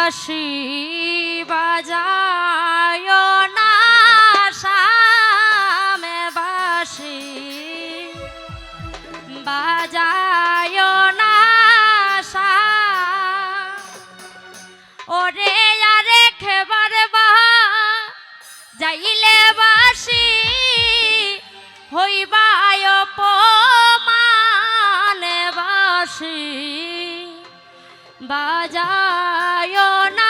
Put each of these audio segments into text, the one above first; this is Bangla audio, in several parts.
বাঁশি বাজায় না শামে বাঁশি বাজায় না শাম ওরে আরে খেবার বা যাইলে বাঁশি হইবায় পমানে বাঁশি বাজায় না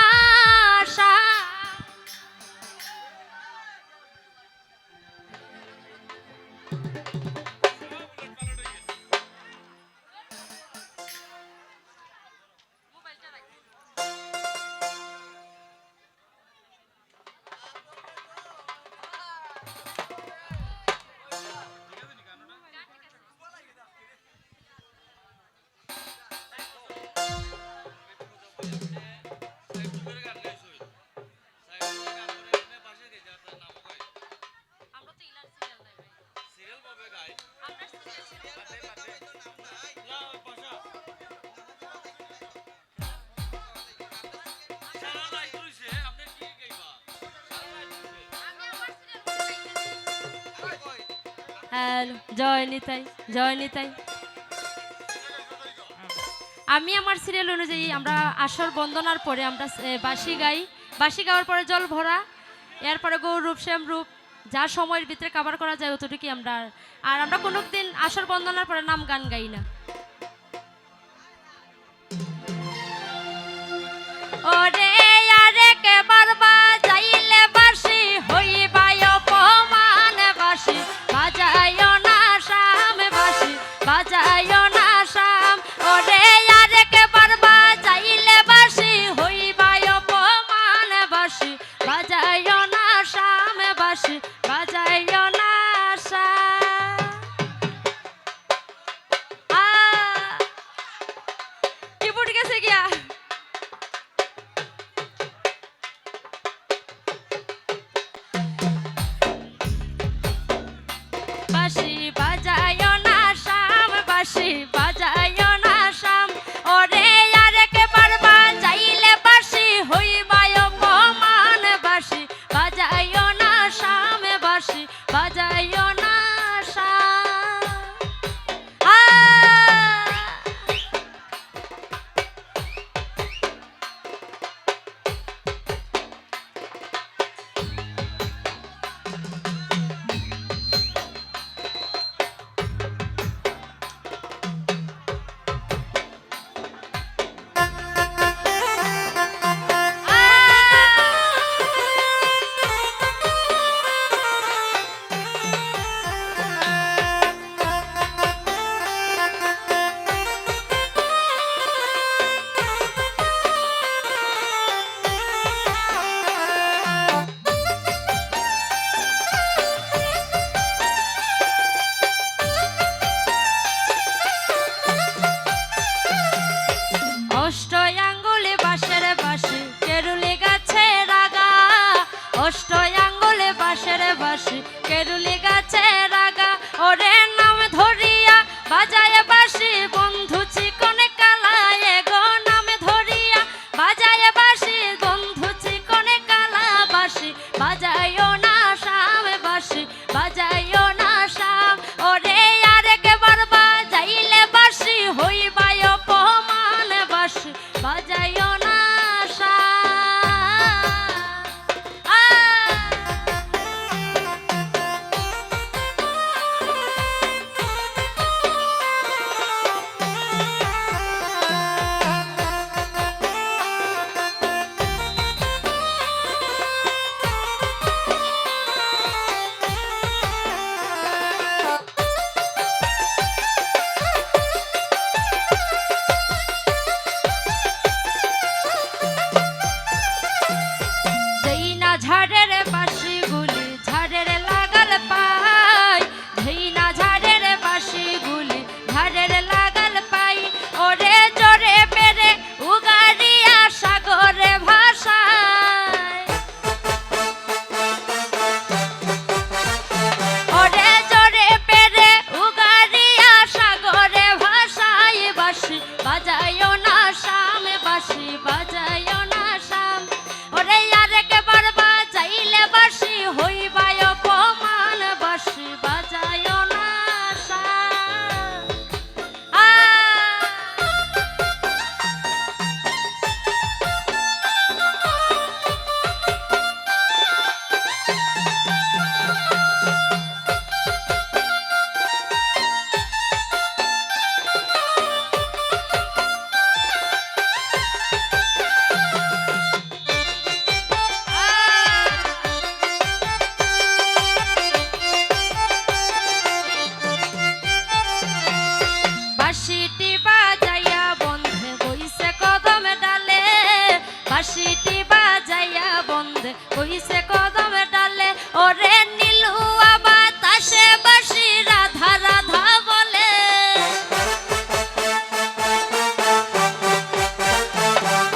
জয় নিতাই জয় নিতাই। আমি আমার সিরিয়াল অনুযায়ী আমরা আসর বন্দনার পরে আমরা বাঁশি গাই, বাঁশি গাওয়ার পরে জল ভরা, এরপরে গৌর রূপ শ্যাম রূপ যা সময়ের ভিতরে কাভার করা যায় অতটুকুই আমরা। আর আমরা কোনোদিন আসর বন্দনার পরে নাম গান গাই না। ওরে আরে কেবার বাজাইলে বাঁশি হইবায় অপমান বাঁশি বাজায় না শাম বাঁশি বাজায় না শাম ওরে আরে কেবার বাজাইলে বাঁশি হইবায় অপমান বাঁশি বাজায় না শাম বাঁশি বাজায় না শাম। কি ফুট গেছে গিয়া বাঁশি বাজায় না শাম বাঁশি বাজায় না শাম ওরে আরে কেবার বাজাইলে বাঁশি হইবায় অপমান বাঁশি বাজায় না শাম বাঁশি বাজায় না শাম। অষ্ট আঙ্গুলে বাঁশের বাঁশি কেরুলি গাছে রাগা অষ্ট আঙ্গুলে বাঁশের বাঁশি কেরুলি গাছে রাগা ওরে নাম ধরিয়া বাজায় বাঁশি বন্ধু চিকন কালায় গো নাম ধরিয়া বাজায় বাঁশি বন্ধু চিকন কালা বাঁশি বাজায় না শাম বাঁশি বাজায় না শাম ওরে আরে কেবার বাজাইলে বাঁশি হইবায় অপমান বাঁশি বাজায় না শাম। ঝাড়ের বাঁশি গুলি ঝাড়ের লাগাল পাই ঝিনা ঝাড়ের বাঁশি গুলি ঝাড়ের লাগাল পাই ওরে জোরে পেরে উগারিয়া সাগরে ভাষায় ওরে জোরে পেরে উগারিয়া সাগরে ভাষায় বাঁশি বাজায় না শাম বাঁশি বাজায় না শাম। বাঁশিটি বাজাইয়া বন্ধে কইছে কদম ডালে ওরে নীলুয়া বাতাসে বাঁশি রাধা রাধা বলে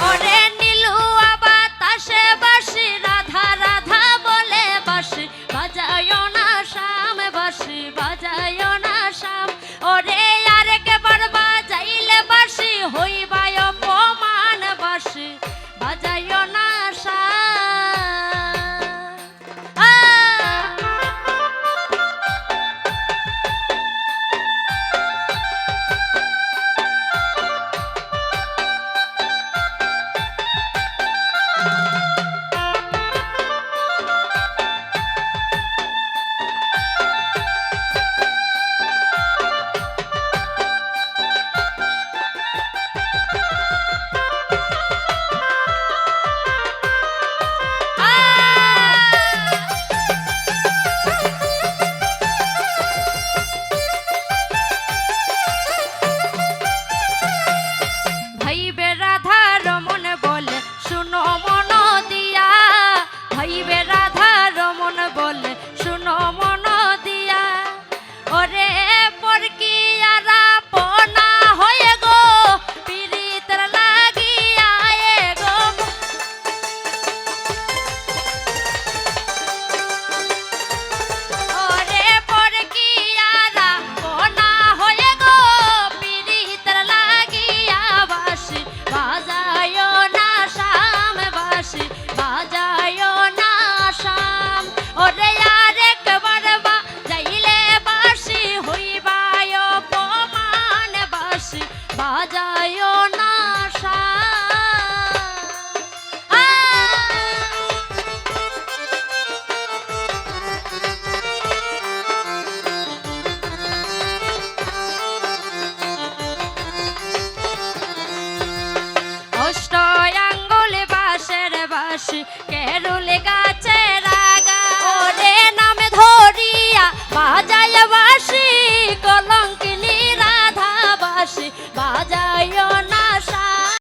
ওরে নীলুয়া বাতাসে বাঁশি রাধা রাধা বলে বাঁশি বাজায়ও না শাম বাঁশি বাজায়ও না শাম ওরে আরেকবার বাজাইলে বাঁশি হইবায় অপমান বাঁশি বাজাইও না ভাইবে রাধা রমন বলে শুনো মন দিয়া ভাইবে রাধা রমন বলে শুনো মন দিয়া ওরে পরকিয়ারা পনা হয়ে গো পিরিতের লাগিয়া গো ওরে পরকিয়ারা পনা হয়ে গো পিরিতের লাগিয়া বাঁশি বাজায়ও না শাম বাঁশি বাজায়ও না শাম ওরে আরেকবার বাজাইলে বাঁশি হইবায় অপমান বাঁশি বাজায়ও না অষ্ট আঙ্গুলে বাঁশের বাঁশি কেরুলে গাছে